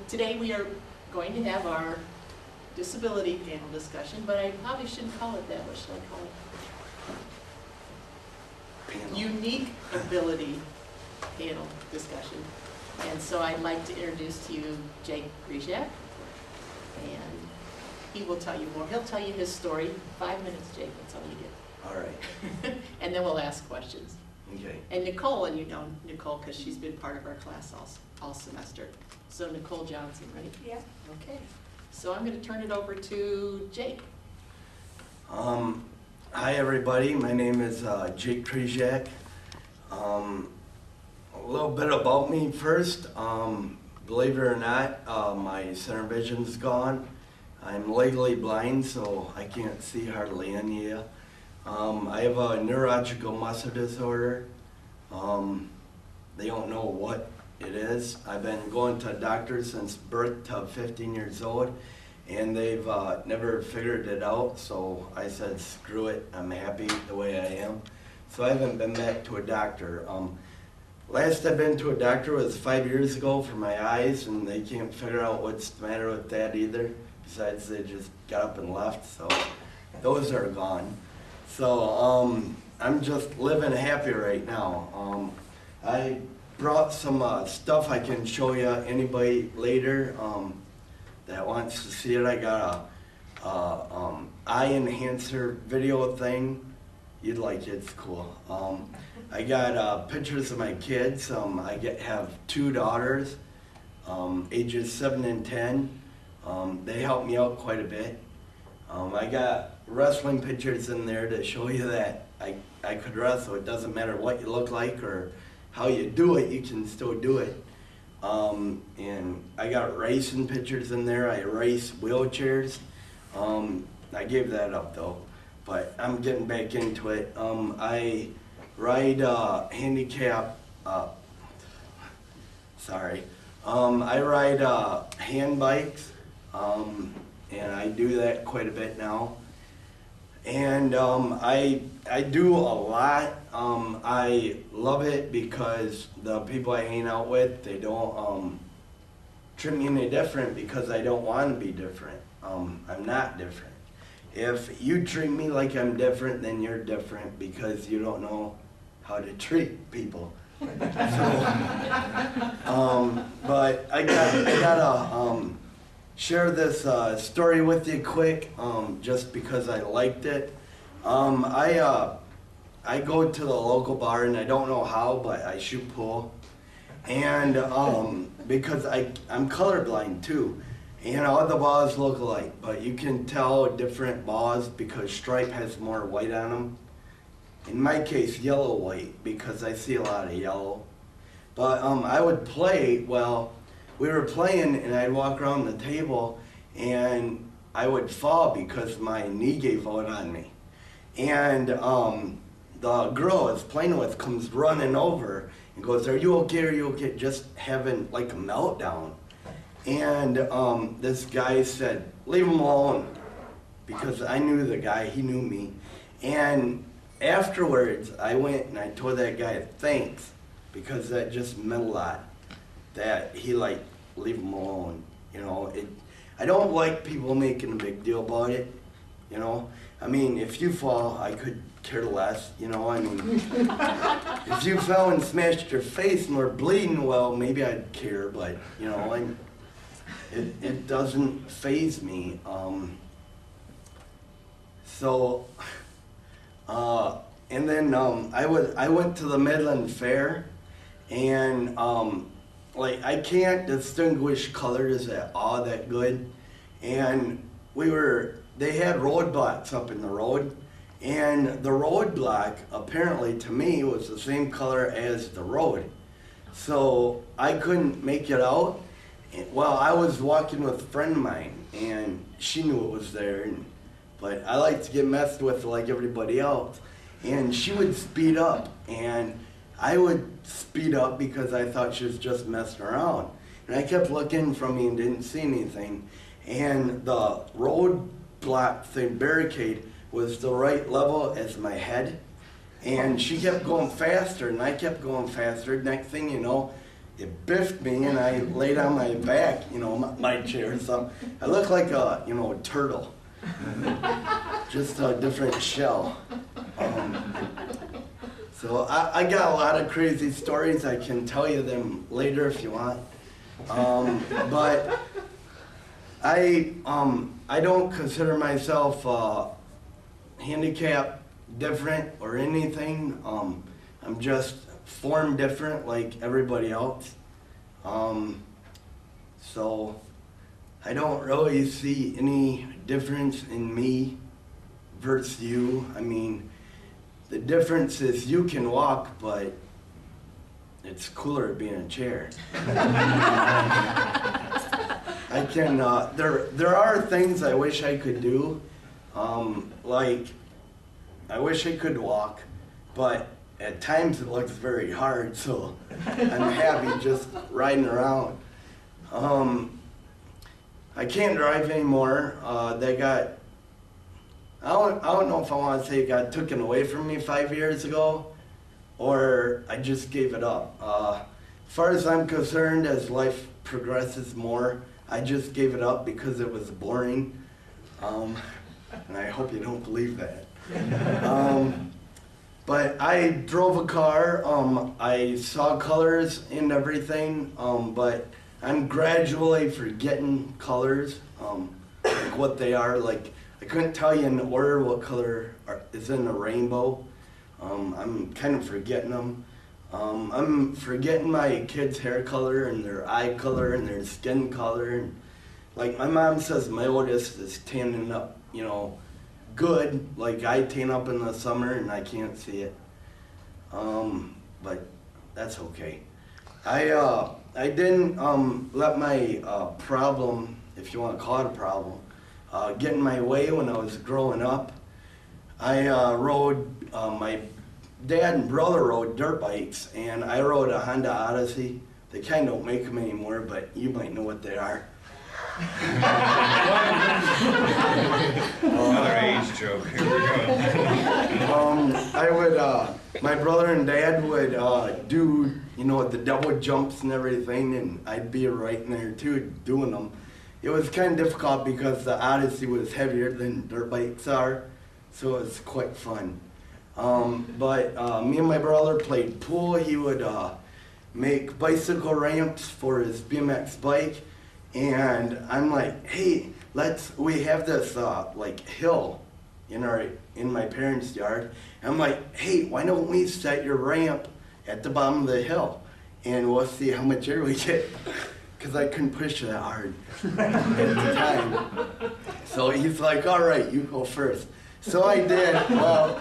today we are going to have our disability panel discussion, but I probably shouldn't call it that. What should I call it? Panel. Unique ability panel discussion. And so I'd like to introduce to you Jake Grzesiak, and he will tell you more. He'll tell you his story. 5 minutes, Jake, that's all you get. All right. And then we'll ask questions. Okay. And Nicole, and you know Nicole because she's been part of our class all semester. So Nicole Johnson, right? Yeah. Okay. So I'm going to turn it over to Jake. Hi everybody, my name is Jake Grzesiak. A little bit about me first. Believe it or not, my center vision's gone. I'm legally blind, so I can't see hardly any of you. I have a neurological muscle disorder. They don't know what it is. I've been going to a doctor since birth to 15 years old, and they've never figured it out, so I said, screw it, I'm happy the way I am. So I haven't been back to a doctor. Last I've been to a doctor was 5 years ago for my eyes, and they can't figure out what's the matter with that either. Besides, they just got up and left, so those are gone. So I'm just living happy right now. I brought some stuff I can show you anybody later that wants to see it. I got a eye enhancer video thing. You'd like it, it's cool. I got pictures of my kids. I have 2 daughters, ages 7 and 10. They help me out quite a bit. I got wrestling pictures in there to show you that I could wrestle. It doesn't matter what you look like or how you do it, you can still do it. And I got racing pictures in there. I race wheelchairs. I gave that up though, but I'm getting back into it. I ride handicap, sorry. I ride hand bikes, and I do that quite a bit now. And I do a lot. I love it because the people I hang out with, they don't treat me any different because I don't want to be different. I'm not different. If you treat me like I'm different, then you're different because you don't know how to treat people. So, but I gotta share this story with you quick, just because I liked it. I go to the local bar, and I don't know how, but I shoot pool. And because I'm colorblind too, and all the balls look alike, but you can tell different balls because stripe has more white on them. In my case, yellow white, because I see a lot of yellow. But I would play, well, we were playing and I'd walk around the table and I would fall because my knee gave out on me. And the girl I was playing with comes running over and goes, "Are you okay, are you okay?" Just having like a meltdown. And this guy said, "Leave him alone," because I knew the guy, he knew me. And afterwards, I went and I told that guy thanks, because that just meant a lot. That he like, leave him alone, you know. I don't like people making a big deal about it, you know. I mean, if you fall, I could care less, you know. I mean, if you fell and smashed your face and were bleeding, well, maybe I'd care, but you know, it doesn't faze me. And then I went to the Midland Fair, and like I can't distinguish colors at all that good, and they had roadblocks up in the road, and the roadblock apparently to me was the same color as the road, so I couldn't make it out. Well, I was walking with a friend of mine, and she knew it was there, but I like to get messed with like everybody else. And she would speed up, and I would speed up because I thought she was just messing around. And I kept looking from me and didn't see anything. And the roadblock thing, barricade, was the right level as my head. And she kept going faster, and I kept going faster. Next thing you know, it biffed me and I laid on my back, you know, my chair and stuff. I looked like a, you know, a turtle. Just a different shell. So I got a lot of crazy stories. I can tell you them later if you want. But I don't consider myself handicapped, different, or anything. I'm just formed different like everybody else. So I don't really see any difference in me versus you. I mean, the difference is you can walk, but it's cooler being in a chair. I can, there are things I wish I could do. Like, I wish I could walk, but at times it looks very hard, so I'm happy just riding around. I can't drive anymore. They got, I don't know if I want to say it got taken away from me 5 years ago, or I just gave it up. As far as I'm concerned, as life progresses more, I just gave it up because it was boring. And I hope you don't believe that. But I drove a car, I saw colors and everything, but I'm gradually forgetting colors, like what they are. Like, I couldn't tell you in order what color is in the rainbow. I'm kind of forgetting them. I'm forgetting my kids' hair color and their eye color and their skin color. And, like, my mom says my oldest is tanning up, you know, good. Like, I tan up in the summer and I can't see it. But that's okay. I didn't let my problem, if you want to call it a problem, get in my way when I was growing up. I rode, my dad and brother rode dirt bikes, and I rode a Honda Odyssey. They kind of don't make them anymore, but you might know what they are. Another age joke. Here we go. I would, my brother and dad would do, you know, the double jumps and everything, and I'd be right in there too, doing them. It was kind of difficult because the Odyssey was heavier than dirt bikes are, so it was quite fun. But me and my brother played pool. He would make bicycle ramps for his BMX bike. And I'm like, hey, we have this like hill in my parents' yard. And I'm like, hey, why don't we set your ramp at the bottom of the hill and we'll see how much air we get. Because I couldn't push that hard at the time. So he's like, all right, you go first. So I did. Well,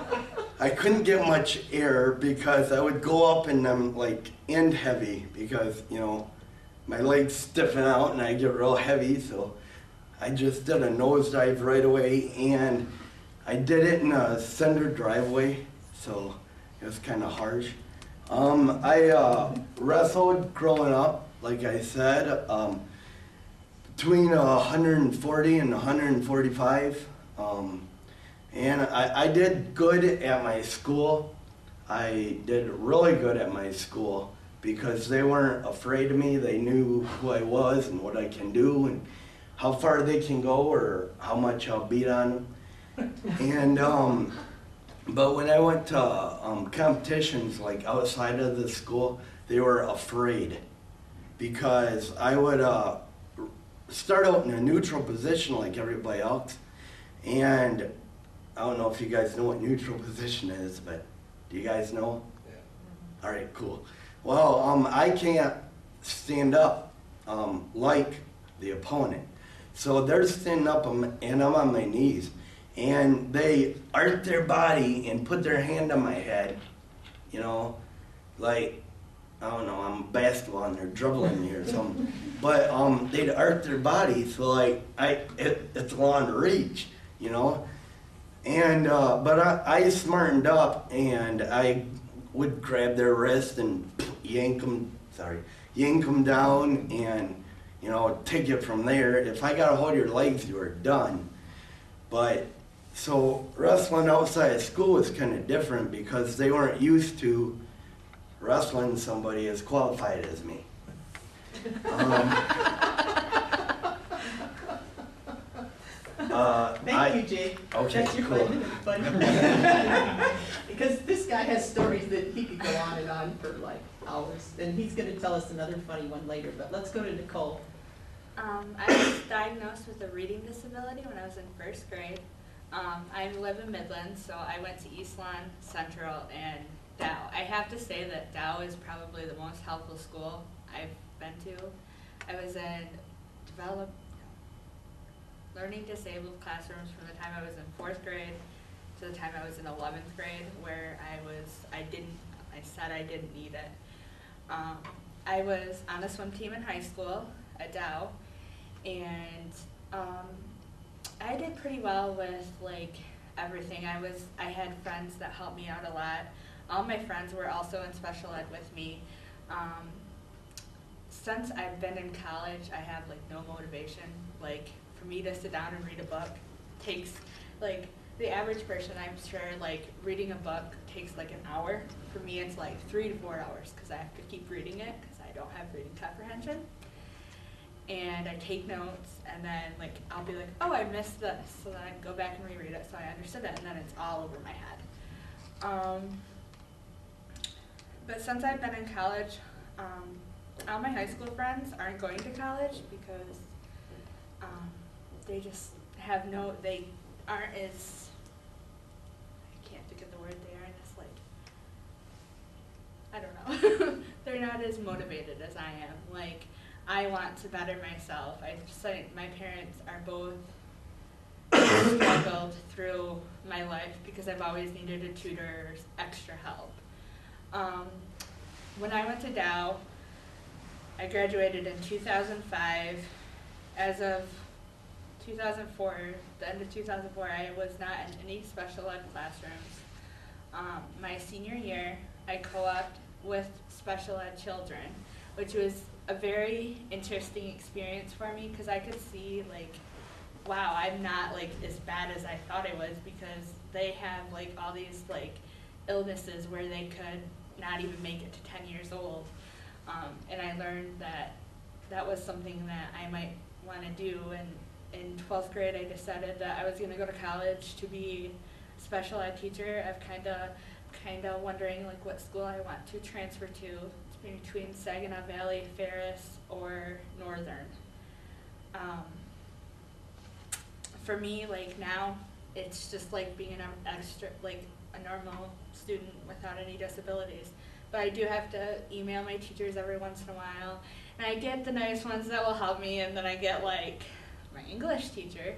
I couldn't get much air because I would go up and I'm like end heavy because, you know, my legs stiffen out and I get real heavy, so I just did a nosedive right away, and I did it in a cinder driveway, so it was kind of harsh. I wrestled growing up, like I said, between 140 and 145, and I did good at my school. I did really good at my school, because they weren't afraid of me. They knew who I was and what I can do and how far they can go or how much I'll beat on them. And but when I went to competitions like outside of the school, they were afraid, because I would start out in a neutral position like everybody else. And I don't know if you guys know what neutral position is, but do you guys know? Yeah. All right, cool. Well, I can't stand up like the opponent. So they're standing up and I'm on my knees. And they arch their body and put their hand on my head, you know, like, I don't know, I'm basketball and they're dribbling me or something. But they'd arch their body, so like, it's a long reach, you know. And, but I smartened up and I would grab their wrist and yank them down and, you know, take it from there. If I got a hold of your legs, you were done. But, so wrestling outside of school was kind of different because they weren't used to wrestling somebody as qualified as me. Thank you, Jake. Okay, That's your cool. 5 minutes, buddy. Because this guy has stories that he could go on and on for like hours, and he's gonna tell us another funny one later, but let's go to Nicole. I was diagnosed with a reading disability when I was in 1st grade. I live in Midland, so I went to East Lawn, Central, and Dow. I have to say that Dow is probably the most helpful school I've been to. I was in learning disabled classrooms from the time I was in 4th grade to the time I was in 11th grade, where I said I didn't need it. I was on a swim team in high school at Dow, and I did pretty well with like everything. I had friends that helped me out a lot. All my friends were also in special ed with me. Since I've been in college, I have like no motivation. Like for me to sit down and read a book takes like the average person, I'm sure, like reading a book takes like an hour. For me, it's like 3 to 4 hours because I have to keep reading it because I don't have reading comprehension. And I take notes, and then like I'll be like, oh, I missed this, so then I go back and reread it so I understood it, and then it's all over my head. But since I've been in college, all my high school friends aren't going to college because they just have they aren't as, I can't think of the word, they aren't as like, I don't know, they're not as motivated as I am. Like, I want to better myself. My parents are both struggled through my life because I've always needed a tutor or extra help. When I went to Dow, I graduated in 2005. As of 2004, the end of 2004, I was not in any special ed classrooms. My senior year, I co-opted with special ed children, which was a very interesting experience for me because I could see like, wow, I'm not like as bad as I thought I was, because they have like all these like illnesses where they could not even make it to 10 years old. And I learned that that was something that I might want to do. And in 12th grade, I decided that I was going to go to college to be a special ed teacher. I've kind of wondering like what school I want to transfer to. It's between Saginaw Valley, Ferris, or Northern. For me, like now, it's just like being an extra, like a normal student without any disabilities. But I do have to email my teachers every once in a while, and I get the nice ones that will help me, and then I get like my English teacher,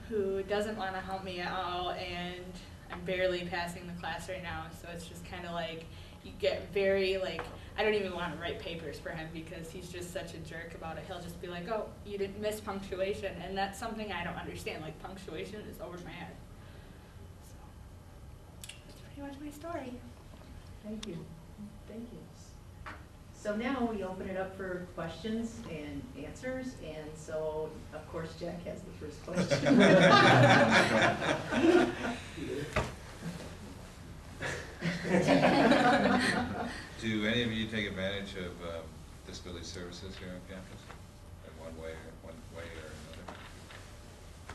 who doesn't want to help me at all, and I'm barely passing the class right now, so it's just kind of like, you get very like, I don't even want to write papers for him because he's just such a jerk about it. He'll just be like, oh, you didn't miss punctuation, and that's something I don't understand. Like, punctuation is over my head. So that's pretty much my story. Thank you. Thank you. So now we open it up for questions and answers, and so, of course, Jack has the first question. Do any of you take advantage of disability services here on campus in one way or another?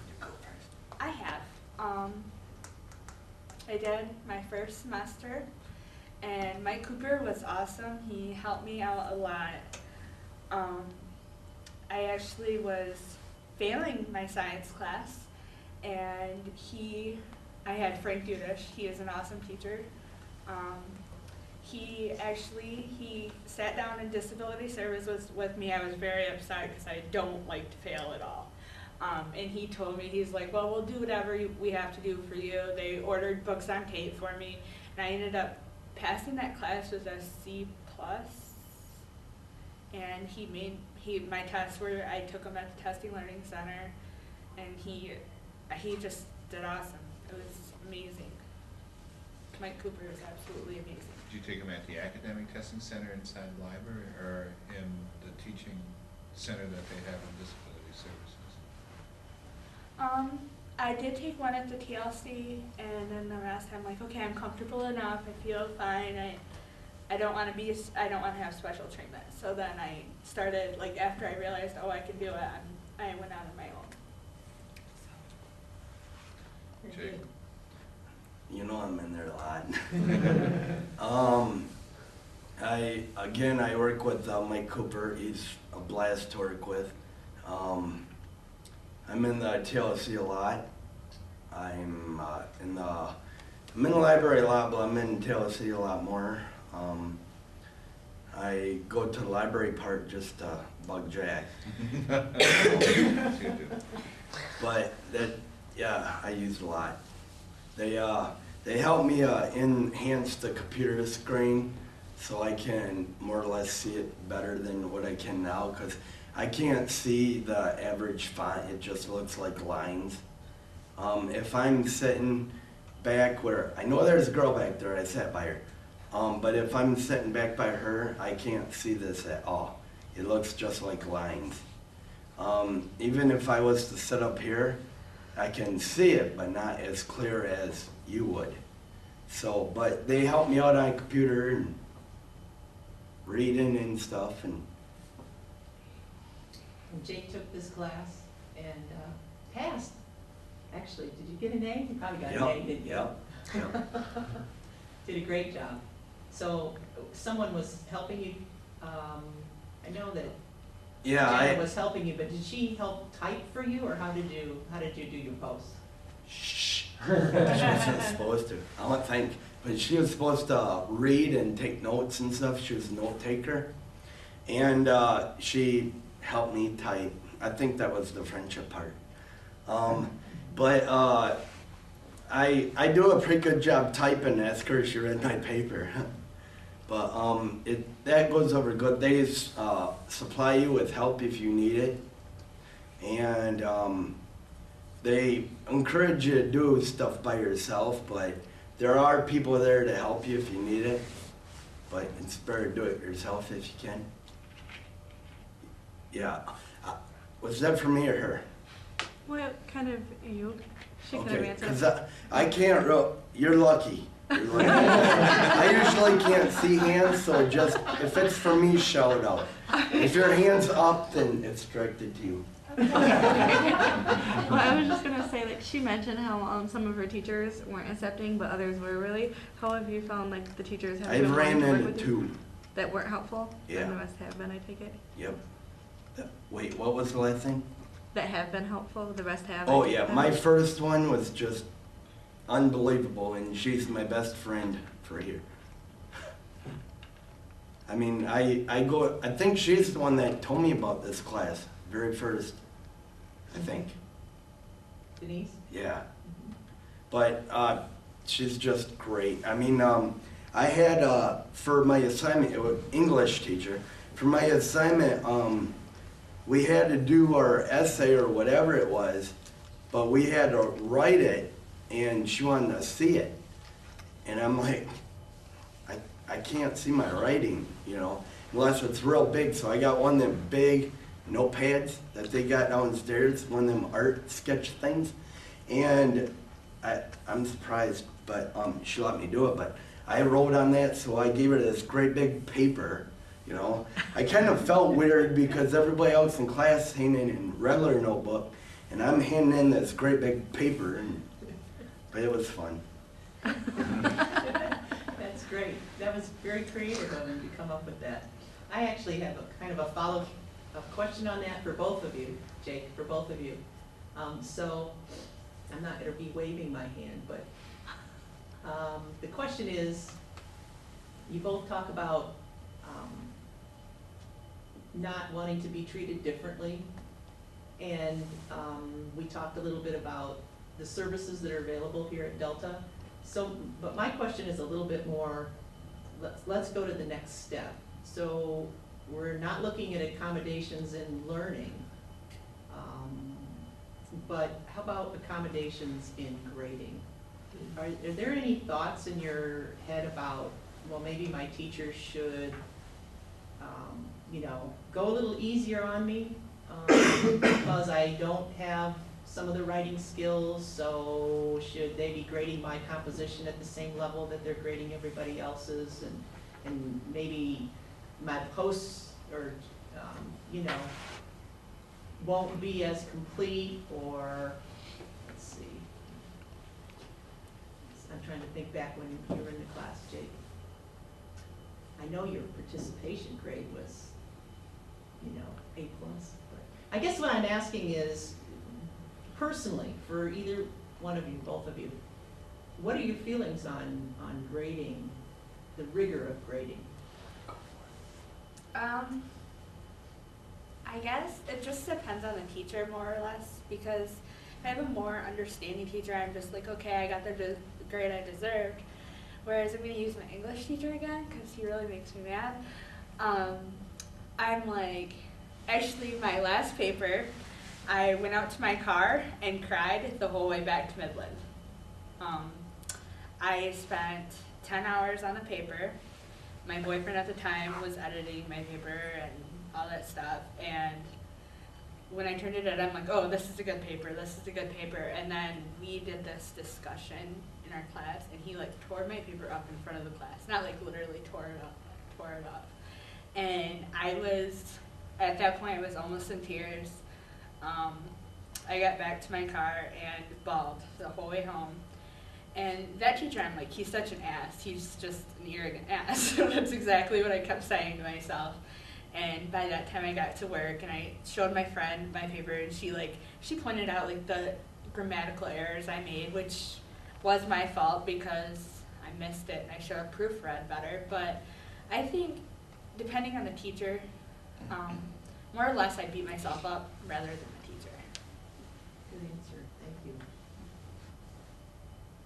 You go first. I have. I did my first semester, and Mike Cooper was awesome. He helped me out a lot. I actually was failing my science class, and I had Frank Dudish. He is an awesome teacher. He sat down in disability services with me. I was very upset because I don't like to fail at all. And he told me, he's like, well, we'll do whatever we have to do for you. They ordered books on tape for me, and I ended up passing that class with a C+. And my tests were, I took them at the Testing Learning Center, and he just did awesome. It was amazing. Mike Cooper is absolutely amazing. Did you take them at the academic testing center inside the library or in the teaching center that they have in disability services? I did take one at the TLC, and then the rest I'm like, okay, I'm comfortable enough, I feel fine. I don't want to have special treatment. So then I started, like, after I realized, oh, I can do it, I went out on my own. Very Jake. good. You know I'm in there a lot. I work with Mike Cooper. He's a blast to work with. I'm in the TLC a lot. I'm in the library a lot, but I'm in TLC a lot more. I go to the library part just to bug Jack. But I use a lot. They help me enhance the computer screen so I can more or less see it better than what I can now, because I can't see the average font. It just looks like lines. If I'm sitting back where, I know there's a girl back there, I sat by her, but if I'm sitting back by her, I can't see this at all. It looks just like lines. Even if I was to sit up here, I can see it, but not as clear as you would. So, but they help me out on computer and reading and stuff. And Jake took this class and passed. Actually, did you get an A? You probably got an A, didn't you? Yep. Did a great job. So someone was helping you. I know that Jenna was helping you, but did she help type for you, or how did you do your posts? Shh. She wasn't supposed to. I don't think, but she was supposed to read and take notes and stuff. She was a note taker, and she helped me type. I think that was the friendship part. But I do a pretty good job typing. Ask her if she read my paper. But that goes over good. They supply you with help if you need it, and they encourage you to do stuff by yourself, but there are people there to help you if you need it, but it's better to do it yourself if you can. Yeah. Was that for me or her? Well, kind of you. She could have Okay, answered. because I can't, you're lucky. You're lucky. I usually can't see hands, so just, if it's for me, shout out. If your hand's up, then it's directed to you. Well, I was just gonna say, like, she mentioned how some of her teachers weren't accepting, but others were really. How have you found, like, the teachers have been I've willing ran to work into with you two. that weren't helpful? Yeah. And the rest have been, I take it? Yep. Wait, what was the last thing? That have been helpful, the rest have? Oh I take yeah, it? my first one was just unbelievable, and she's my best friend for here. I mean, I think she's the one that told me about this class, very first, I think. Denise? Yeah. But she's just great. I mean, I had, for my assignment, it was English teacher, for my assignment, we had to do our essay or whatever it was, but we had to write it, and she wanted to see it. And I'm like, I can't see my writing, you know, unless it's real big. So I got one of them big notepads that they got downstairs, one of them art sketch things. And I'm surprised, but she let me do it. But I wrote on that, so I gave her this great big paper. You know, I kind of felt weird because everybody else in class handed in regular notebook, and I'm handing in this great big paper, but it was fun. That's great. That was very creative of him to come up with that. I actually have a kind of a follow-up question on that for both of you, Jake, for both of you. So I'm not going to be waving my hand, but the question is, you both talk about not wanting to be treated differently, and we talked a little bit about the services that are available here at Delta. So, but my question is a little bit more, let's go to the next step. So we're not looking at accommodations in learning, but how about accommodations in grading? Are there any thoughts in your head about, well, maybe my teacher should, you know, go a little easier on me because I don't have some of the writing skills, so should they be grading my composition at the same level that they're grading everybody else's? And and maybe my posts or, you know, won't be as complete, or, let's see. I'm trying to think back when you were in the class, Jake. I know your participation grade was, you know, A+. But I guess what I'm asking is, personally, for either one of you, both of you, what are your feelings on grading, the rigor of grading? I guess it just depends on the teacher more or less, because if I have a more understanding teacher, I'm just like, okay, I got the grade I deserved. Whereas I'm going to use my English teacher again, because he really makes me mad. I'm like, actually my last paper, I went out to my car and cried the whole way back to Midland. I spent 10 hours on the paper. My boyfriend at the time was editing my paper and all that stuff. And when I turned it in, I'm like, oh, this is a good paper, this is a good paper. And then we did this discussion in our class, and he like tore my paper up in front of the class. Not like literally tore it up. And I was, at that point, I was almost in tears. I got back to my car and bawled the whole way home. And that teacher, I'm like, he's such an ass. He's just an arrogant ass. That's exactly what I kept saying to myself. And by that time I got to work and I showed my friend my paper, and she pointed out like the grammatical errors I made, which was my fault because I missed it and I should have proofread better. But I think depending on the teacher, more or less I beat myself up rather than the teacher. Good answer, thank you.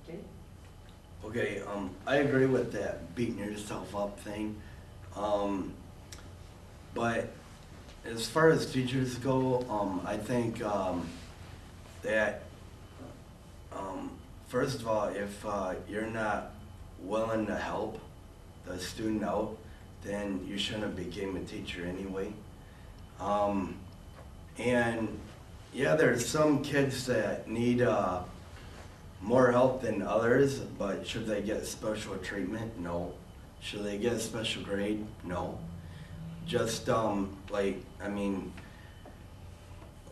Jake? Okay, I agree with that beating yourself up thing. But as far as teachers go, I think that first of all, if you're not willing to help the student out, then you shouldn't have became a teacher anyway. And yeah, there's some kids that need more help than others, but should they get special treatment? No. Should they get a special grade? No. Just like, I mean,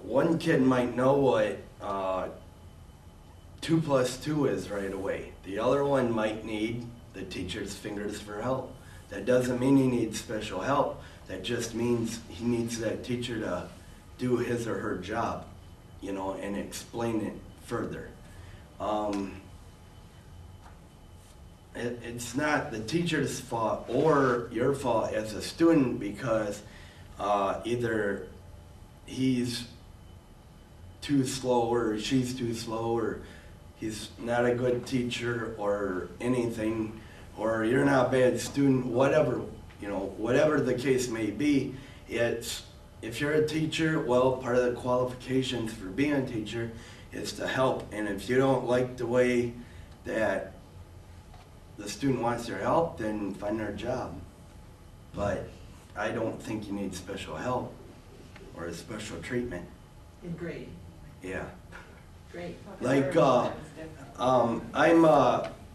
one kid might know what 2 + 2 is right away. The other one might need the teacher's fingers for help. That doesn't mean he needs special help. That just means he needs that teacher to do his or her job, you know, and explain it further. It's not the teacher's fault or your fault as a student, because either he's too slow or she's too slow, or he's not a good teacher or anything, or you're not a bad student, whatever, you know, whatever the case may be. It's, if you're a teacher, well, part of the qualifications for being a teacher is to help. And if you don't like the way that the student wants their help, then find their job. But I don't think you need special help or a special treatment. In grading. Yeah. Great. Like,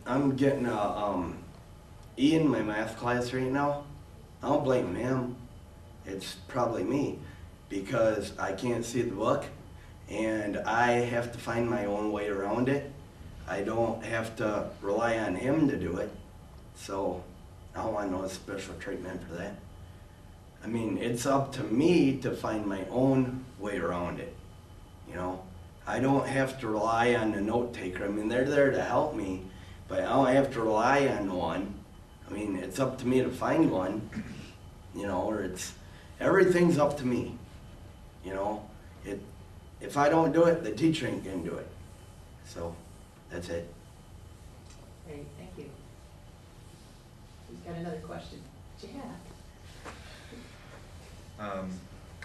I'm getting a E in my math class right now. I don't blame him. It's probably me, because I can't see the book and I have to find my own way around it. I don't have to rely on him to do it, so I don't want no special treatment for that. I mean, it's up to me to find my own way around it, you know. I don't have to rely on the note taker. I mean, they're there to help me, but I don't have to rely on one. I mean, it's up to me to find one, you know, or everything's up to me, you know. If I don't do it, the teacher ain't gonna do it. So, that's it. Great, thank you. Who's got another question? Jack?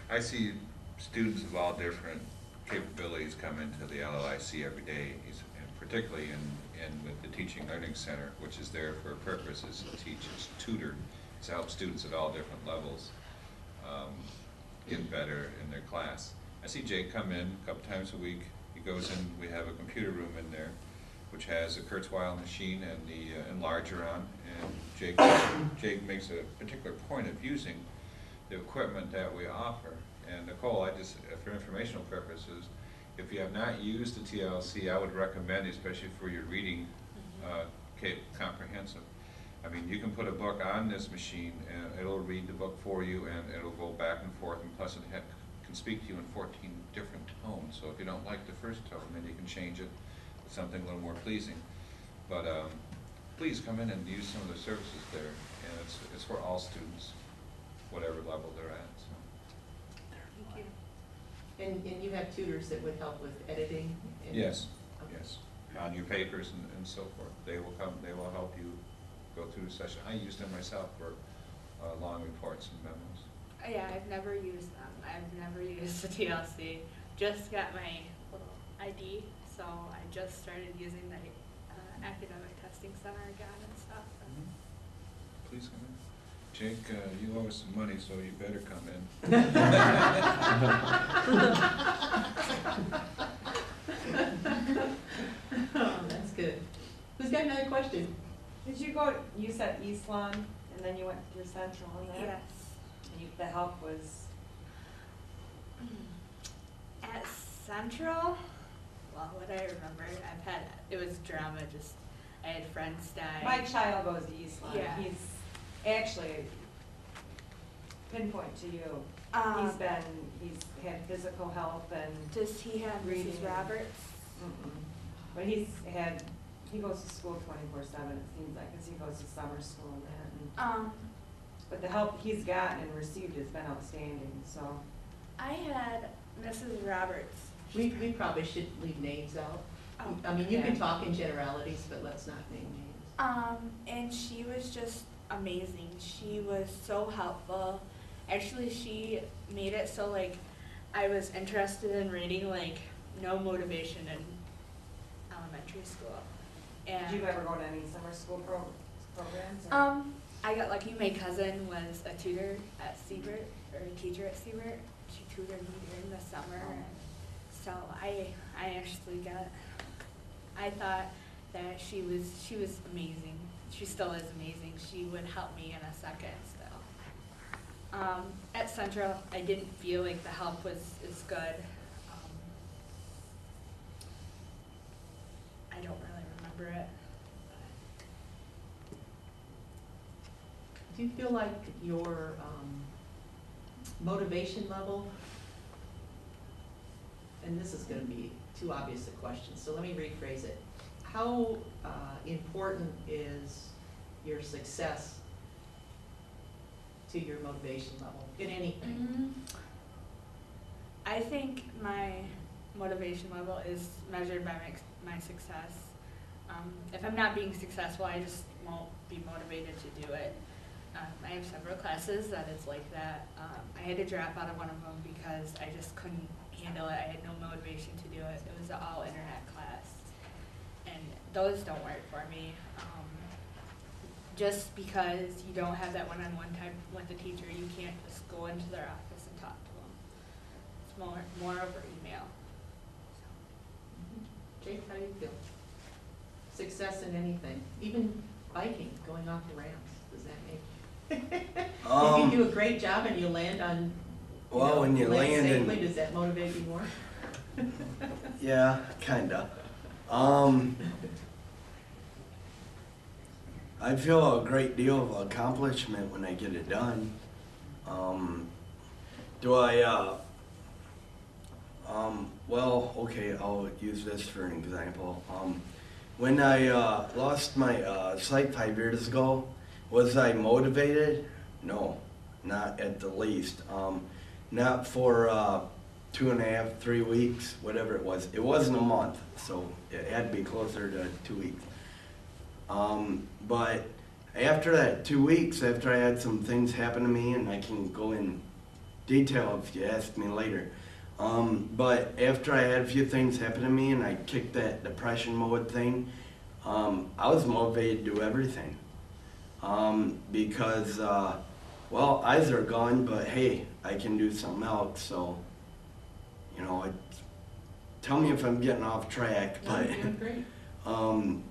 I see students of all different capabilities come into the LLIC every day, and particularly with the Teaching Learning Center, which is there for a purpose, is to teach, is tutor, to help students at all different levels get better in their class. I see Jake come in a couple times a week. He goes in, we have a computer room in there, which has a Kurzweil machine and the enlarger on, and Jake makes a particular point of using the equipment that we offer. And Nicole, I just, for informational purposes, if you have not used the TLC, I would recommend, especially for your reading comprehensive. I mean, you can put a book on this machine and it'll read the book for you, and it'll go back and forth, and plus it can speak to you in 14 different tones. So if you don't like the first tone, then you can change it to something a little more pleasing. But please come in and use some of the services there, and it's for all students, whatever level they're at. So. Thank you. And you have tutors that would help with editing? And Yes, Okay. yes. On your papers and so forth. They will come, they will help you go through the session. I use them myself for long reports and memos. Yeah, I've never used them. I've never used the TLC. Just got my little ID, so I just started using the academic testing center again and stuff. Please come in. Jake, you owe us some money, so you better come in. Oh, that's good. Who's got another question? Did you go, you said East Lawn, and then you went through Central and that? Yes. And the help was, At Central, well, what I remember, it was drama, just, I had friends die. my child goes to East Lawn. Yeah. He's actually, pinpoint to you. He's had physical help and, Does he have Reading. Mrs. Roberts? but he goes to school 24/7, it seems like, because he goes to summer school and that. And, but the help he's gotten and received has been outstanding, so. I had Mrs. Roberts. We probably should leave names out. Oh, I mean, you can okay. talk in generalities, but let's not name names. And she was just amazing. She was so helpful. Actually, she made it so like I was interested in reading like no motivation in elementary school. And Did you ever go to any summer school programs? Or? I got lucky. My cousin was a tutor at Siebert, or a teacher at Siebert. She tutored me during the summer, and so I actually I thought that she was amazing. She still is amazing. She would help me in a second still. At Central, I didn't feel like the help was as good. I don't really remember it. Do you feel like your motivation level, and this is going to be too obvious a question, so let me rephrase it. How important is your success to your motivation level in anything? I think my motivation level is measured by my success. If I'm not being successful, I just won't be motivated to do it. I have several classes that is like that. I had to drop out of one of them because I just couldn't handle it. I had no motivation to do it. It was an all internet class. And those don't work for me. Just because you don't have that one-on-one time with the teacher, you can't just go into their office and talk to them. It's more over email. Jake, how do you feel? Success in anything, even biking, going off the ramps, does that make? If you do a great job and you land on, Well, when you land in- safely, does that motivate you more? Yeah, kinda. I feel a great deal of accomplishment when I get it done. Well, okay, I'll use this for an example. When I lost my sight 5 years ago, was I motivated? No, not at the least. Not for 2.5, 3 weeks, whatever it was. It wasn't a month, so it had to be closer to 2 weeks. But after that 2 weeks, after I had some things happen to me, and I can go in detail if you ask me later. But after I had a few things happen to me and I kicked that depression mode thing, I was motivated to do everything. Because, well, eyes are gone, but hey, I can do something else, so, you know, tell me if I'm getting off track, No, but, you're doing great.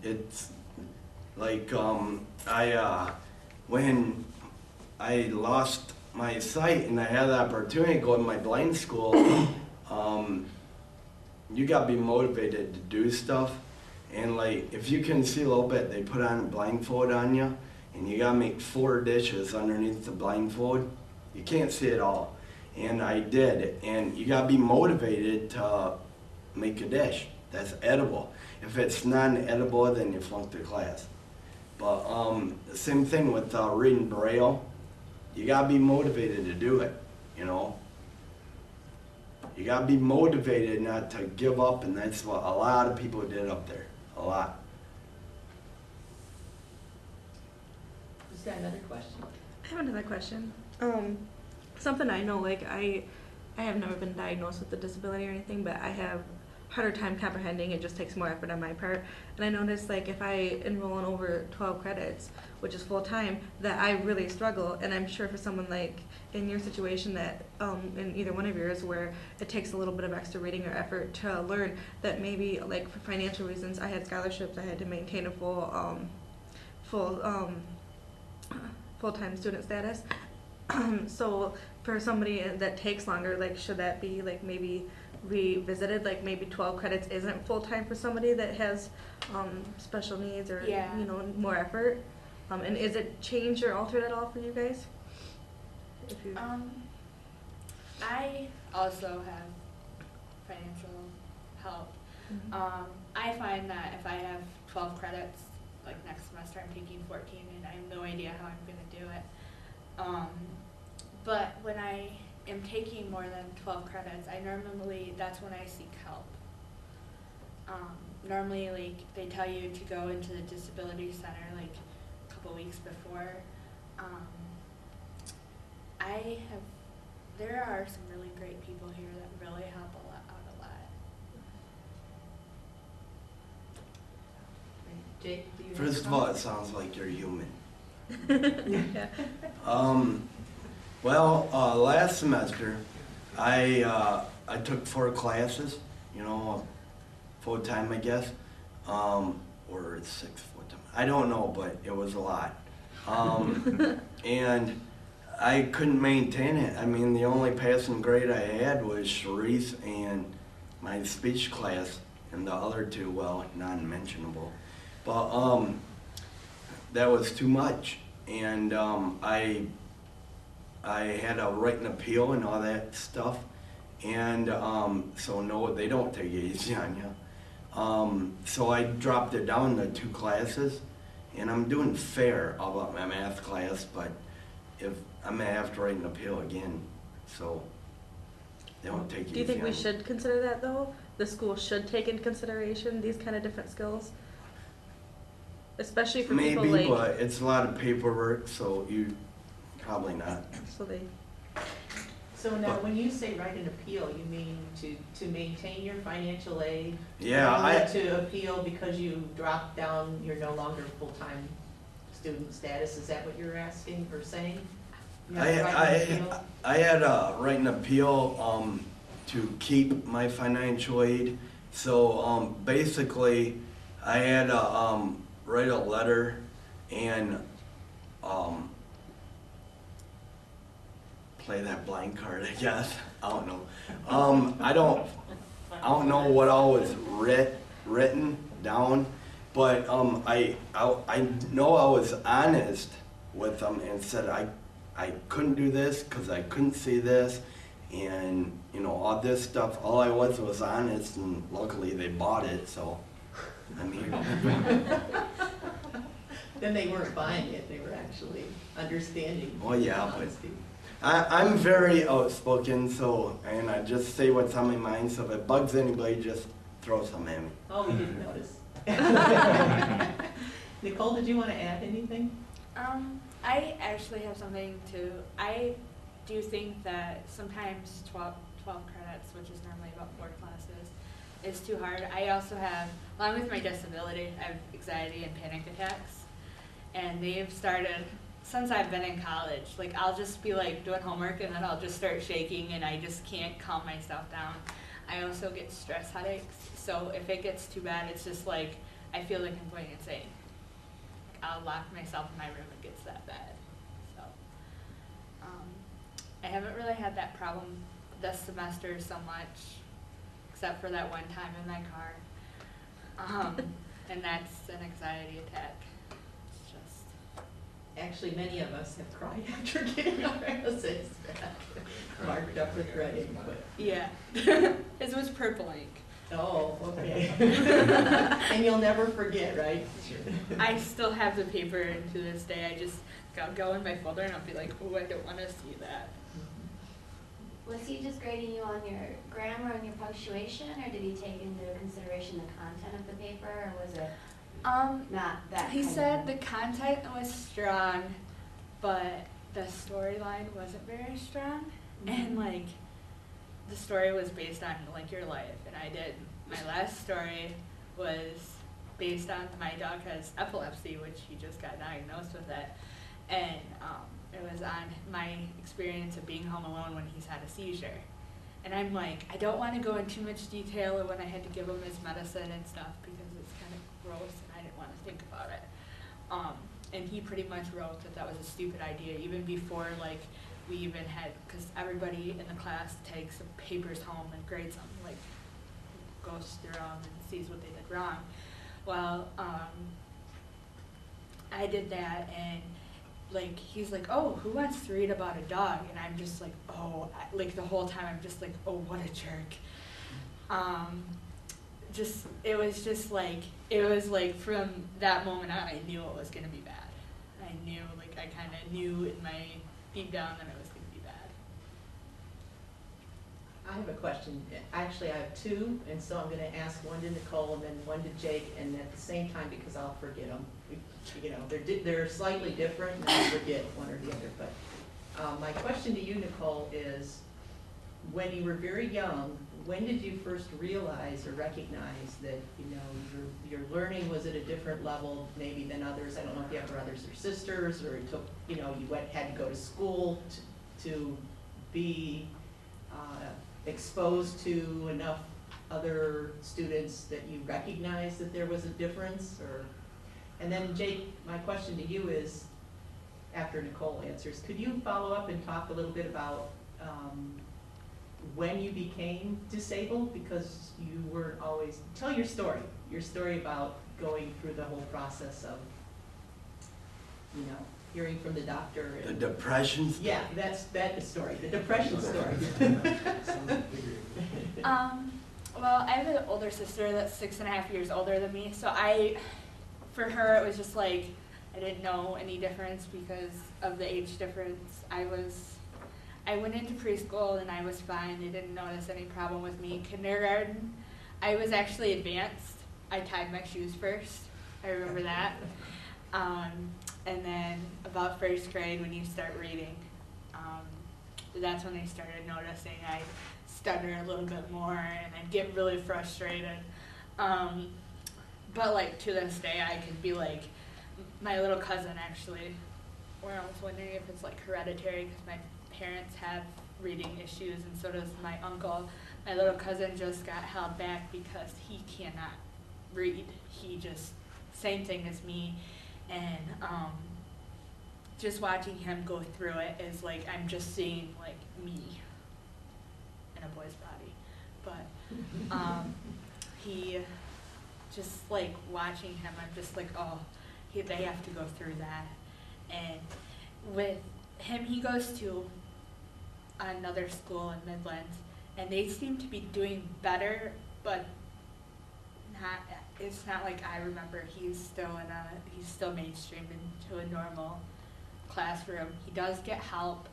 It's like, when I lost my sight and I had the opportunity to go to my blind school, you gotta be motivated to do stuff. And like, if you can see a little bit, they put on a blindfold on you, and you gotta make 4 dishes underneath the blindfold. You can't see it all. And I did, and you gotta be motivated to make a dish that's edible. If it's non-edible, then you flunk the class. But the same thing with reading Braille. You gotta be motivated to do it, you know. You gotta be motivated not to give up, and that's what a lot of people did up there, a lot. Who's got another question? I have another question. Something I know, like I have never been diagnosed with a disability or anything, but I have harder time comprehending. It just takes more effort on my part. And I noticed, like, if I enroll in over 12 credits, which is full time, that I really struggle. And I'm sure for someone like in your situation, that in either one of yours, where it takes a little bit of extra reading or effort to learn, that maybe like for financial reasons, I had scholarships, I had to maintain a full-time student status. So for somebody that takes longer, like, should that be like maybe revisited? Like maybe 12 credits isn't full-time for somebody that has special needs or Yeah. you know, more effort. And is it changed or altered at all for you guys? If you I also have financial help. Mhm. I find that if I have 12 credits, like next semester I'm taking 14 and I have no idea how I'm going to do it. But when I am taking more than 12 credits, that's when I seek help. Normally, like, they tell you to go into the disability center like a couple weeks before. There are some really great people here that really help out a lot. Jake, do you have First of all, it sounds like you're human. Yeah. Well, last semester, I took 4 classes, you know, full time, I guess, or it's 6 full time. I don't know, but it was a lot, and I couldn't maintain it. I mean, the only passing grade I had was Charisse and my speech class, and the other 2, well, non-mentionable, but that was too much, and I had to write an appeal and all that stuff, and so no, they don't take it easy on you. So I dropped it down to 2 classes, and I'm doing fair about my math class, but if I'm gonna have to write an appeal again, so they don't take it easy. Do you think we on me. should consider that though? The school should take in consideration these kind of different skills? Especially for people Maybe, like, but it's a lot of paperwork, so you probably not. so they, So now, when you say write an appeal, you mean to maintain your financial aid? Yeah, You need to appeal because you dropped down, you're no longer full-time student status, is that what you're asking or saying? You have to write an appeal? I had to write an appeal to keep my financial aid. So basically, I had to write a letter and play that blind card, I guess. I don't know. I don't know what all was written down, but I know I was honest with them and said I couldn't do this because I couldn't see this, and you know, all this stuff. All I was honest, and luckily they bought it, so I'm here. Then they weren't buying it, they were actually understanding. Well, yeah, but honesty. I'm very outspoken, so, and I just say what's on my mind, so if it bugs anybody, just throw something at me. Oh, we didn't notice. Nicole, did you want to add anything? I actually have something to, I do think that sometimes 12 credits, which is normally about 4 classes, is too hard. I also have, along with my disability, I have anxiety and panic attacks. And they've started, since I've been in college, like I'll just be like doing homework and then I'll just start shaking and I just can't calm myself down. I also get stress headaches, so if it gets too bad, it's just like, I feel like I'm going insane. I'll lock myself in my room, it gets that bad. So, I haven't really had that problem this semester so much, except for that one time in my car. And that's an anxiety attack. It's just, Actually, many of us have cried after getting our essays back, marked up with red ink. But- yeah. His was purple ink. Oh, okay. And you'll never forget, right? I still have the paper, and to this day, I just go in my folder and I'll be like, oh, I don't want to see that. Was he just grading you on your grammar and your punctuation, or did he take into consideration the content of the paper, or was it not that? He kind said of the content was strong, but the storyline wasn't very strong, and like the story was based on like your life, and my last story was based on my dog has epilepsy, which he just got diagnosed with it, and it was on my experience of being home alone when he's had a seizure. And I'm like, I don't want to go in too much detail of when I had to give him his medicine and stuff because it's kind of gross and I didn't want to think about it. And he pretty much wrote that that was a stupid idea even before like we even had, because everybody in the class takes the papers home and grades them, like goes through them and sees what they did wrong. Well, I did that, and like he's like, oh, who wants to read about a dog? And I'm just like, oh, like the whole time I'm just like, oh, what a jerk. It was like from that moment on, I knew it was gonna be bad. I knew, like I kind of knew in my deep down that it was gonna be bad. I have a question. Actually, I have two, and so I'm going to ask one to Nicole and then one to Jake, and at the same time, because I'll forget them. You know, they're slightly different, and I'll forget one or the other. But my question to you, Nicole, is when you were very young, when did you first realize or recognize that, you know, your learning was at a different level maybe than others? I don't know if you have brothers or sisters, or it took, you know, you had to go to school to be exposed to enough other students that you recognize that there was a difference, or, and then Jake, my question to you is, after Nicole answers, could you follow up and talk a little bit about when you became disabled, because you weren't always, tell your story about going through the whole process of, you know, hearing from the doctor. The And, depression stuff? yeah, that's the story, the depression story. Well, I have an older sister that's 6.5 years older than me, so for her, it was just like, I didn't know any difference because of the age difference. I went into preschool and I was fine. They didn't notice any problem with me. Kindergarten, I was actually advanced. I tied my shoes first. I remember that. And then about first grade, when you start reading, that's when they started noticing I stutter a little bit more and I'd get really frustrated. But like to this day, I could be like, my little cousin actually, we're almost wondering if it's like hereditary because my parents have reading issues and so does my uncle. My little cousin just got held back because he cannot read. He just, same thing as me. And just watching him go through it is like, I'm just seeing like me in a boy's body. But he, just like watching him, I'm just like, oh, they have to go through that. And with him, he goes to another school in Midland, and they seem to be doing better, but it's not like I remember. He's still mainstreamed into a normal classroom. He does get help,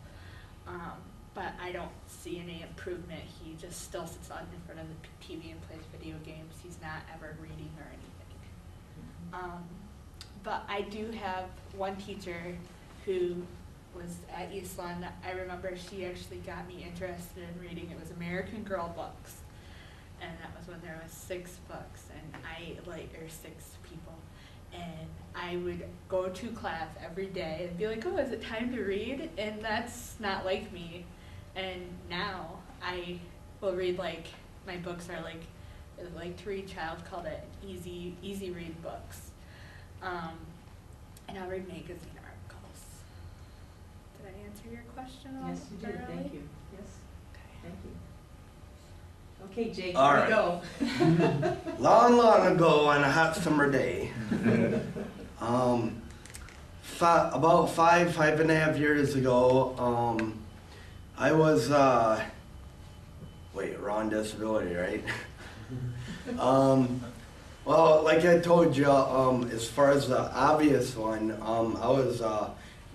but I don't see any improvement. He just still sits on in front of the TV and plays video games. He's not ever reading or anything. But I do have one teacher who was at Eastland. I remember she actually got me interested in reading. It was American Girl books. And that was when there was 6 books, and or 6 people. And I would go to class every day and be like, oh, is it time to read? And that's not like me. And now I will read, like, my books are like like to read child called it Easy Read Books. And I'll read magazine articles. Did I answer your question all Yes, you did, thoroughly? thank you, yes, Okay. thank you. Okay, Jake, All here we right. go. Long, long ago on a hot summer day, about 5.5 years ago, I was, wait, we're on disability, right? Well, like I told you, as far as the obvious one, I was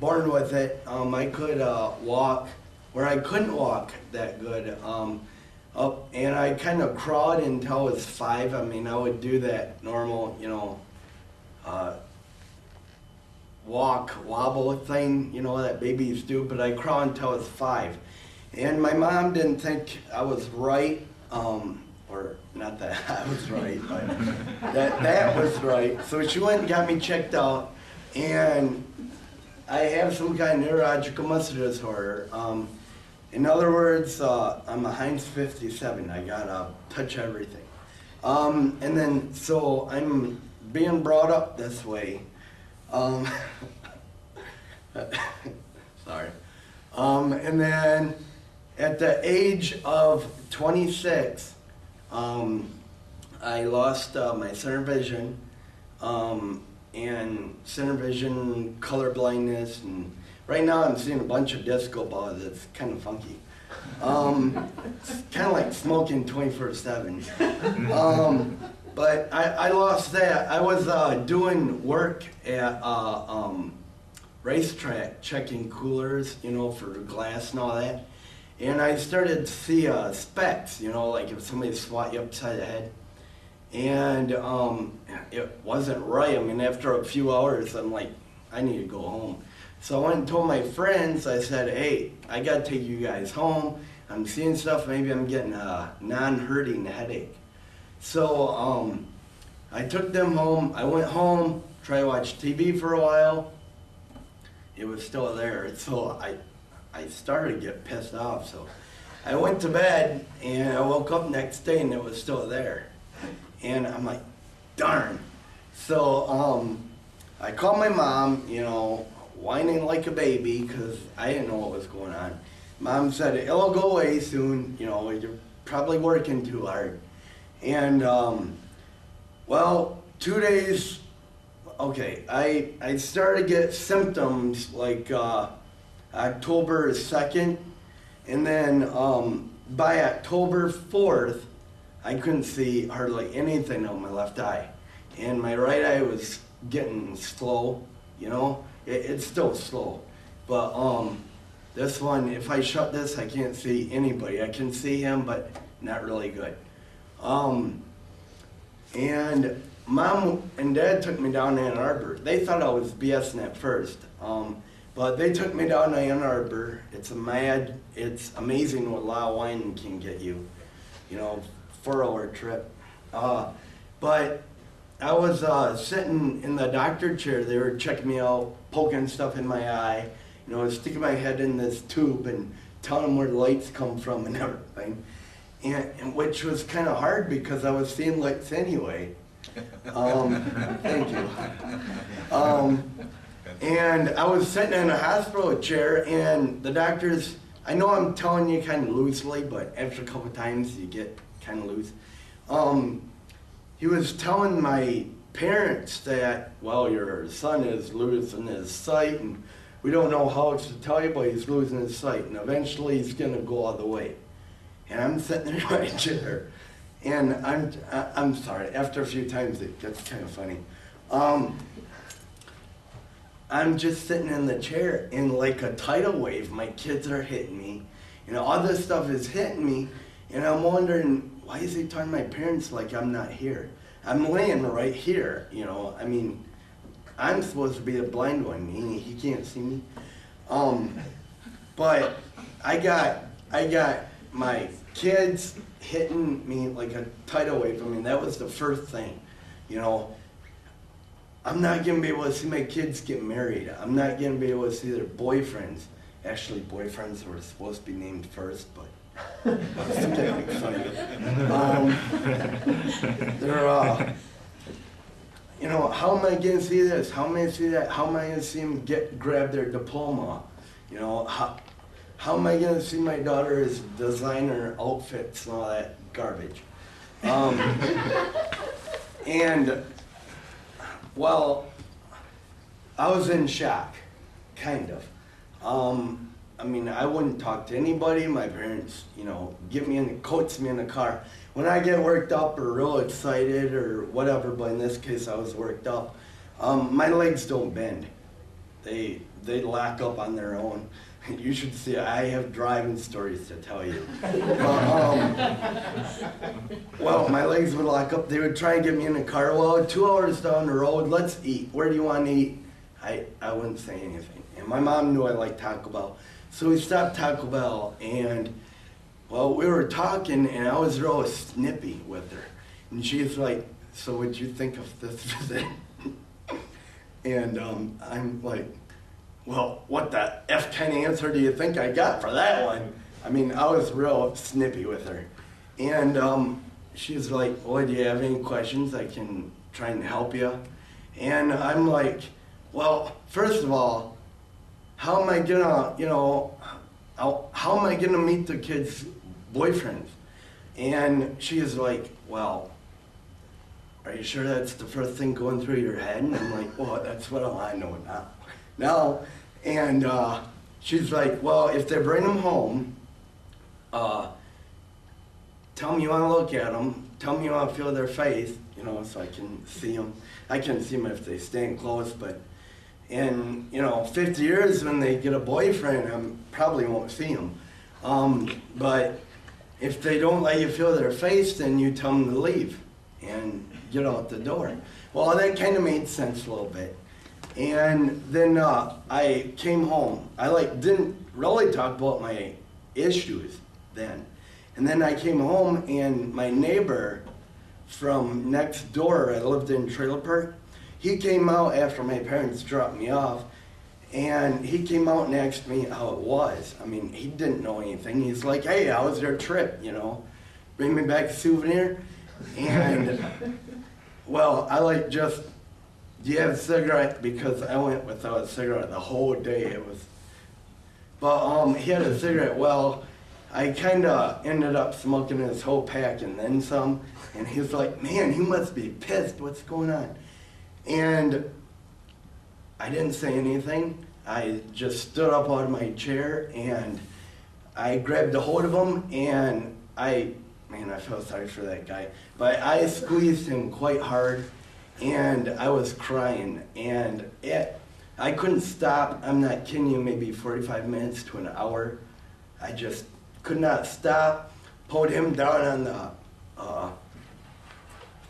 born with it. I could walk where I couldn't walk that good. And I kind of crawled until I was 5. I mean, I would do that normal, you know, walk, wobble thing, you know, that babies do, but I crawled until I was 5. And my mom didn't think I was right, or not that I was right, but that was right. So she went and got me checked out, and I have some kind of neurological muscle disorder. In other words, I'm a Heinz 57. I gotta touch everything. And then, so I'm being brought up this way. Sorry. And then at the age of 26, I lost my center vision, and center vision, color blindness, and right now I'm seeing a bunch of disco balls. It's kind of funky. It's kind of like smoking 24/7. But I lost that. I was doing work at racetrack, checking coolers, you know, for glass and all that. And I started to see specks, you know, like if somebody swat you upside the head. And it wasn't right. I mean, after a few hours, I'm like, I need to go home. So I went and told my friends, I said, hey, I got to take you guys home. I'm seeing stuff, maybe I'm getting a non-hurting headache. So I took them home. I went home, tried to watch TV for a while. It was still there. So I started to get pissed off. So I went to bed, and I woke up next day, and it was still there. And I'm like, darn. So I called my mom, you know, whining like a baby because I didn't know what was going on. Mom said, it'll go away soon, you know, you're probably working too hard. And, well, 2 days, okay, I started to get symptoms like October 2nd, and then by October 4th, I couldn't see hardly anything on my left eye. And my right eye was getting slow, you know? It's still slow. But this one, if I shut this, I can't see anybody. I can see him, but not really good. And Mom and Dad took me down to Ann Arbor. They thought I was BSing at first. But they took me down to Ann Arbor. It's amazing what La Wine can get you. You know, 4-hour trip. But I was sitting in the doctor chair. They were checking me out, poking stuff in my eye, you know, sticking my head in this tube and telling them where the lights come from and everything. And which was kind of hard because I was seeing lights anyway. Thank you. And I was sitting in a hospital chair, and the doctors, I know I'm telling you kind of loosely, but after a couple times you get kind of loose. He was telling my parents that, well, your son is losing his sight, and we don't know how else to tell you, but he's losing his sight, and eventually he's going to go all the way. And I'm sitting in my chair, and I'm sorry, after a few times it gets kind of funny. I'm just sitting in the chair, and like a tidal wave, my kids are hitting me. You know, all this stuff is hitting me, and I'm wondering, why is he telling my parents like I'm not here? I'm laying right here, you know. I mean, I'm supposed to be the blind one, meaning he can't see me. But I got my kids hitting me like a tidal wave. I mean, that was the first thing, you know. I'm not gonna be able to see my kids get married. I'm not gonna be able to see their boyfriends. Actually, boyfriends were supposed to be named first, but I'm getting excited. They're, you know, how am I gonna see this? How am I gonna see that? How am I gonna see them grab their diploma? You know, how am I gonna see my daughter's designer outfits and all that garbage? And, well, I was in shock, kind of. I mean, I wouldn't talk to anybody. My parents, you know, coats me in the car. When I get worked up or real excited or whatever, but in this case I was worked up, my legs don't bend. They lock up on their own. You should see, I have driving stories to tell you. Well, my legs would lock up. They would try and get me in the car. Well, 2 hours down the road, let's eat. Where do you want to eat? I wouldn't say anything. And my mom knew I liked Taco Bell. So we stopped Taco Bell, and, well, we were talking, and I was real snippy with her. And she's like, so what'd you think of this visit? And I'm like, well, what the F kind of answer do you think I got for that one? I mean, I was real snippy with her. And she's like, well, do you have any questions? I can try and help you. And I'm like, well, first of all, how am I gonna, you know, how am I gonna meet the kids' boyfriends? And she's like, well, are you sure that's the first thing going through your head? And I'm like, well, that's what I know now. And she's like, well, if they bring them home, tell them you want to look at them, tell them you want to feel their face, you know, so I can see them. I can see them if they stand close, but in, you know, 50 years when they get a boyfriend, I probably won't see them. But if they don't let you feel their face, then you tell them to leave and get out the door. Well, that kind of made sense a little bit. And then I came home. I didn't really talk about my issues then. And then I came home, and my neighbor from next door, I lived in Trailer Park, he came out after my parents dropped me off, and he came out and asked me how it was. I mean, he didn't know anything. He's like, hey, how was your trip, you know? Bring me back a souvenir? And, well, do you have a cigarette? Because I went without a cigarette the whole day. But he had a cigarette. Well, I kind of ended up smoking his whole pack and then some. And he's like, man, you must be pissed. What's going on? And I didn't say anything. I just stood up out of my chair, and I grabbed a hold of him, and I felt sorry for that guy. But I squeezed him quite hard, and I was crying. And I couldn't stop. I'm not kidding you, maybe 45 minutes to an hour. I just could not stop. Pulled him down on the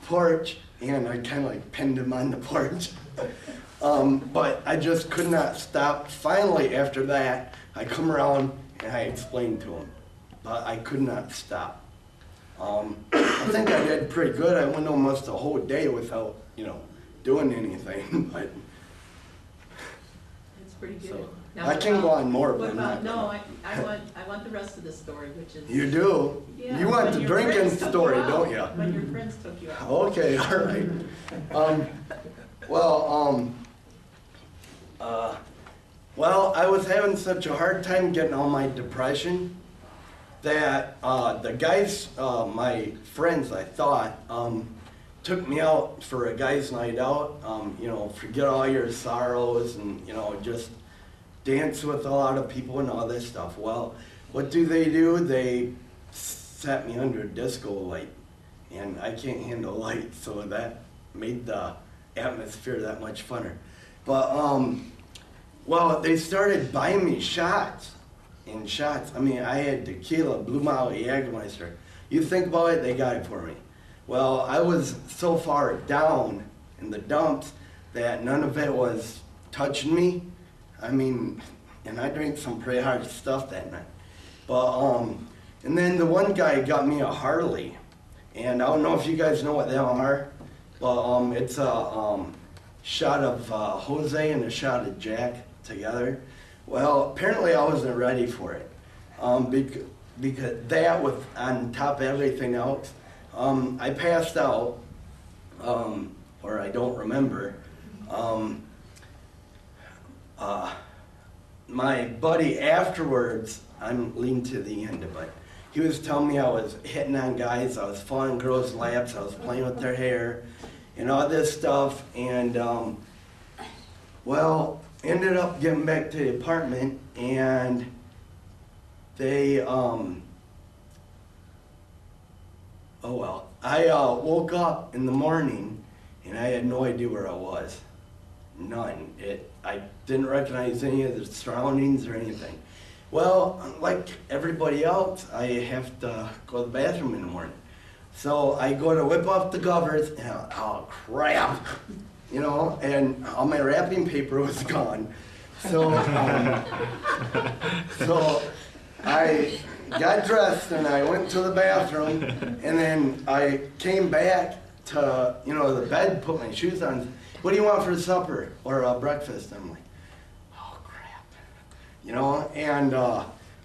porch, and I kind of pinned him on the porch. But I just could not stop. Finally, after that, I come around and I explained to him, but I could not stop. I think I did pretty good. I went almost a whole day without, you know, doing anything. But It's pretty good. So, Now, I can go on more, What but I'm about, not no, gonna. I want the rest of the story, which is. You do? Yeah, You want when the your drinking friends took story, you out. don't you? When your friends took you out. Okay, all right. Well, I was having such a hard time getting all my depression that the guys, my friends, I thought, took me out for a guy's night out. You know, forget all your sorrows and, you know, just dance with a lot of people and all this stuff. Well, what do? They sat me under a disco light, and I can't handle light, so that made the atmosphere that much funner. But, well, they started buying me shots. I mean, I had tequila, Blue Molly, Jägermeister. You think about it, they got it for me. Well, I was so far down in the dumps that none of it was touching me. I mean, and I drank some pretty hard stuff that night. But, and then the one guy got me a Harley. And I don't know if you guys know what they are, but it's a shot of Jose and a shot of Jack together. Well, apparently I wasn't ready for it. because that was on top of everything else. I passed out, or I don't remember. My buddy afterwards, I'm leaning to the end of it, he was telling me I was hitting on guys, I was falling in girls' laps, I was playing with their hair, and all this stuff, and well, ended up getting back to the apartment, and they, oh well, I woke up in the morning, and I had no idea where I was. None. I didn't recognize any of the surroundings or anything. Well, like everybody else, I have to go to the bathroom in the morning. So I go to whip off the covers, and oh crap, you know, and all my wrapping paper was gone. So, so I got dressed and I went to the bathroom, and then I came back to, you know, the bed, put my shoes on. What do you want for supper or breakfast? I'm like, oh crap, you know, and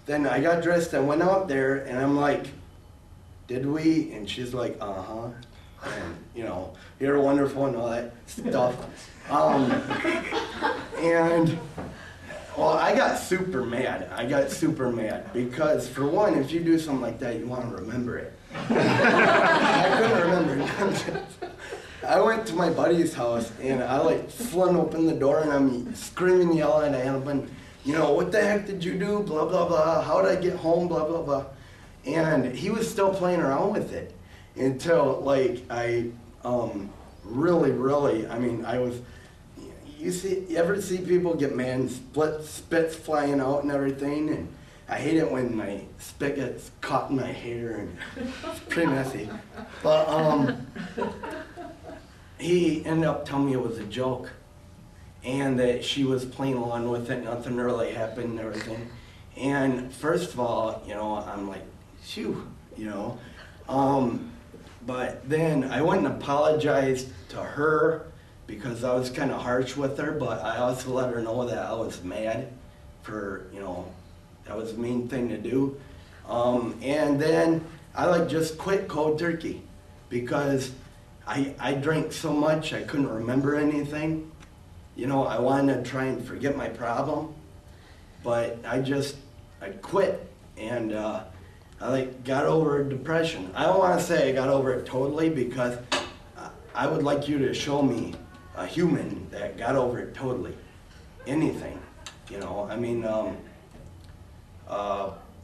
then I got dressed and went out there, and I'm like, did we? And she's like, uh-huh, and you know, you're wonderful and all that stuff. And well, I got super mad. Because for one, if you do something like that, you want to remember it. I couldn't remember it. I went to my buddy's house, and I like flung open the door, and I'm screaming, yelling at him, and you know, what the heck did you do? Blah blah blah. How did I get home? Blah blah blah. And he was still playing around with it until like I really, I mean, I was. You ever see people get mad and spits flying out and everything? And I hate it when my spit gets caught in my hair, and it's pretty messy. But he ended up telling me it was a joke, and that she was playing along with it, nothing really happened and everything. And first of all, you know, I'm like, shoo, you know. But then I went and apologized to her, because I was kind of harsh with her, but I also let her know that I was mad for, you know, that was a mean thing to do. And then I like just quit cold turkey, because I drank so much I couldn't remember anything. You know, I wanted to try and forget my problem, but I quit, and I like got over depression. I don't want to say I got over it totally, because I would like you to show me a human that got over it totally. Anything, you know. I mean,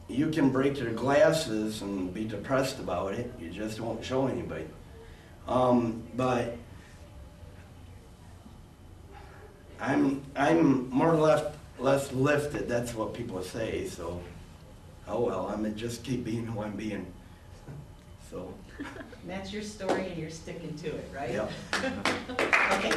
you can break your glasses and be depressed about it. You just won't show anybody. But I'm more or less lifted. That's what people say. So, oh well. I'm gonna just keep being who I'm being. So. That's your story, and you're sticking to it, right? Yep. Okay.